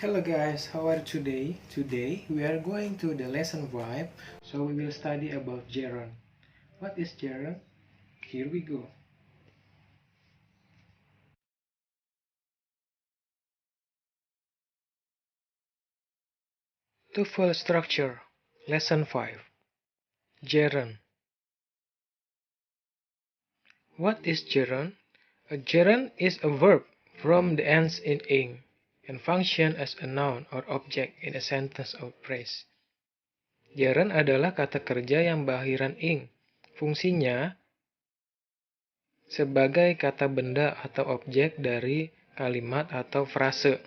Hello guys, how are you today? Today we are going to the lesson 5, so we will study about gerund. What is gerund? Here we go. To full structure, lesson 5. Gerund. What is gerund? A gerund is a verb from the ends in ing and function as a noun or object in a sentence or phrase. Gerund adalah kata kerja yang berakhiran ing. Fungsinya sebagai kata benda atau objek dari kalimat atau frase.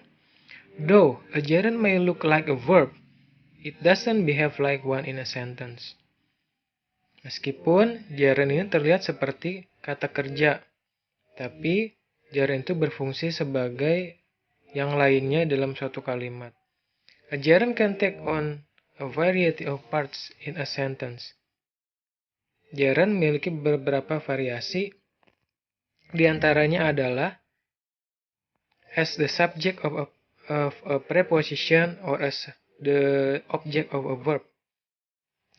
Though a gerund may look like a verb, it doesn't behave like one in a sentence. Meskipun gerund ini terlihat seperti kata kerja, tapi gerund itu berfungsi sebagai yang lainnya dalam suatu kalimat. A gerund can take on a variety of parts in a sentence. Gerund memiliki beberapa variasi, di antaranya adalah as the subject of a preposition or as the object of a verb.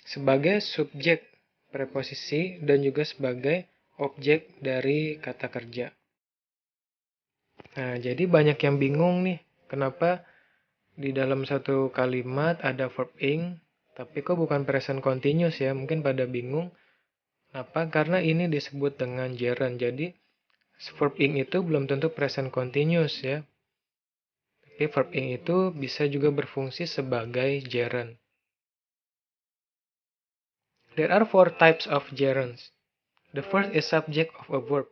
Sebagai subjek preposisi dan juga sebagai objek dari kata kerja. Nah, jadi banyak yang bingung nih, kenapa di dalam satu kalimat ada verb ing, tapi kok bukan present continuous ya? Mungkin pada bingung. Kenapa? Karena ini disebut dengan gerund. Jadi verb ing itu belum tentu present continuous ya. Tapi verb ing itu bisa juga berfungsi sebagai gerund. There are 4 types of gerunds. The first is subject of a verb.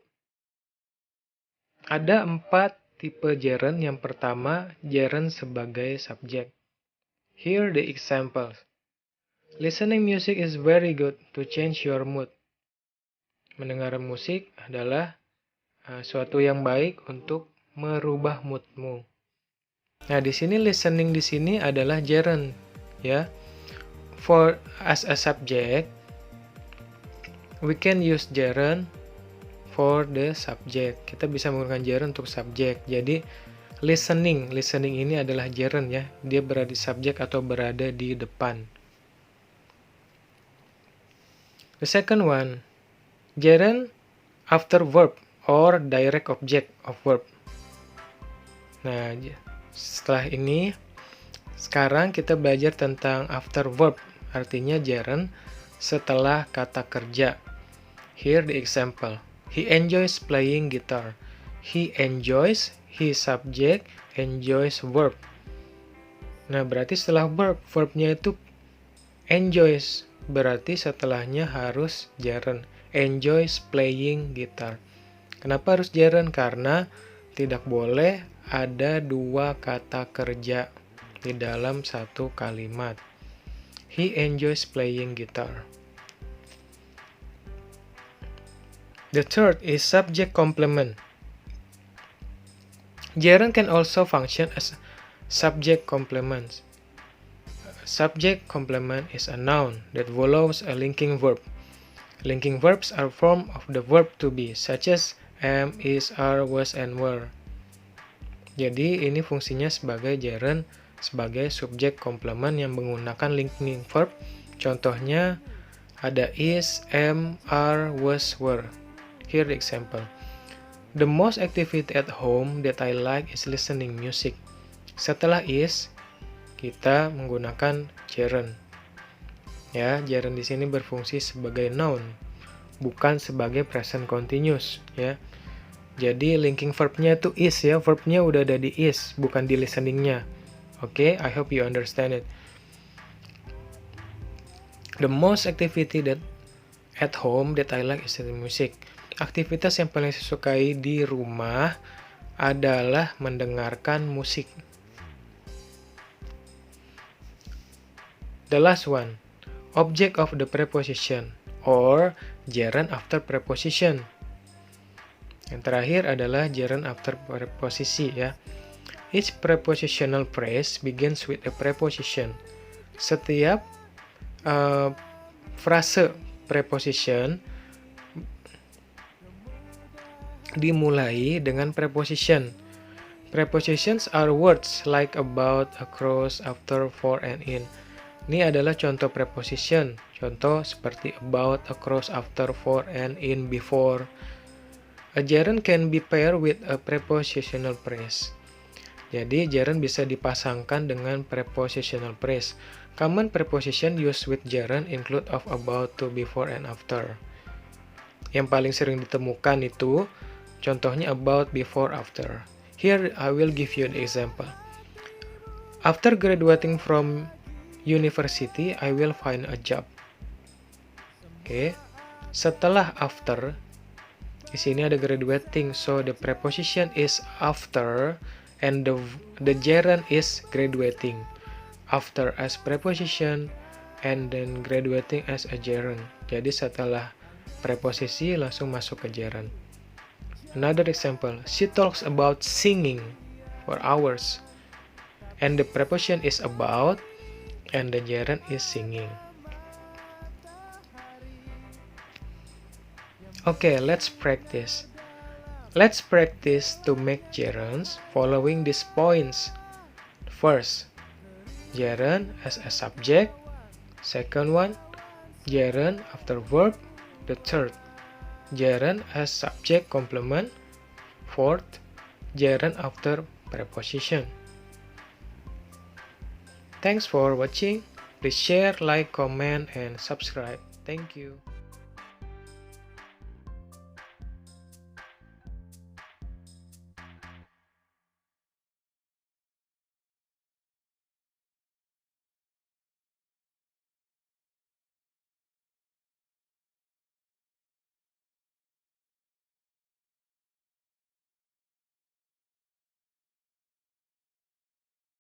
Ada 4 tipe gerund. Yang pertama, gerund sebagai subjek. Here the examples. Listening music is very good to change your mood. Mendengar musik adalah suatu yang baik untuk merubah moodmu. Nah, di sini listening di sini adalah gerund, ya. For as a subject, we can use gerund for the subject. Kita bisa menggunakan gerund untuk subjek. Jadi listening ini adalah gerund ya. Dia berada di subjek atau berada di depan. The second one, gerund after verb or direct object of verb. Nah, setelah ini sekarang kita belajar tentang after verb, artinya gerund setelah kata kerja. Here the example. He enjoys playing guitar. He enjoys, he subject, enjoys verb. Nah, berarti setelah verb, verbnya itu enjoys. Berarti setelahnya harus gerund. Enjoys playing guitar. Kenapa harus gerund? Karena tidak boleh ada 2 kata kerja di dalam satu kalimat. He enjoys playing guitar. The third is subject complement. Gerund can also function as subject complement. Subject complement is a noun that follows a linking verb. Linking verbs are form of the verb to be, such as am, is, are, was, and were. Jadi ini fungsinya sebagai gerund, sebagai subjek komplement yang menggunakan linking verb. Contohnya ada is, am, are, was, were. Here the example. The most activity at home that I like is listening music. Setelah is, kita menggunakan gerund. Ya, gerund di sini berfungsi sebagai noun, bukan sebagai present continuous, ya. Jadi linking verbnya itu is ya, verbnya udah ada di is, bukan di listeningnya. Oke, I hope you understand it. The most activity that at home that I like is listening music. Aktivitas yang paling saya sukai di rumah adalah mendengarkan musik. The last one, object of the preposition or gerund after preposition. Yang terakhir adalah gerund after preposisi ya. Each prepositional phrase begins with a preposition. Setiap frase preposition dimulai dengan preposition. Prepositions are words like about, across, after, for, and in. Ini adalah contoh preposition. Contoh seperti about, across, after, for, and in, before. A gerund can be paired with a prepositional phrase. Jadi, gerund bisa dipasangkan dengan prepositional phrase. Common preposition used with gerund include of, about, to, before, and after. Yang paling sering ditemukan itu contohnya about, before, after. Here I will give you an example. After graduating from university, I will find a job. Oke. Setelah after, di sini ada graduating, so the preposition is after and the gerund is graduating. After as preposition and then graduating as a gerund. Jadi setelah preposisi langsung masuk ke gerund. Another example, she talks about singing for hours. And the preposition is about and the gerund is singing. Okay, let's practice. Let's practice to make gerunds following these points. First, gerund as a subject. Second one, gerund after verb. The third, gerund as subject complement. Fourth, gerund after preposition. Thanks for watching. Please share, like, comment, and subscribe. Thank you.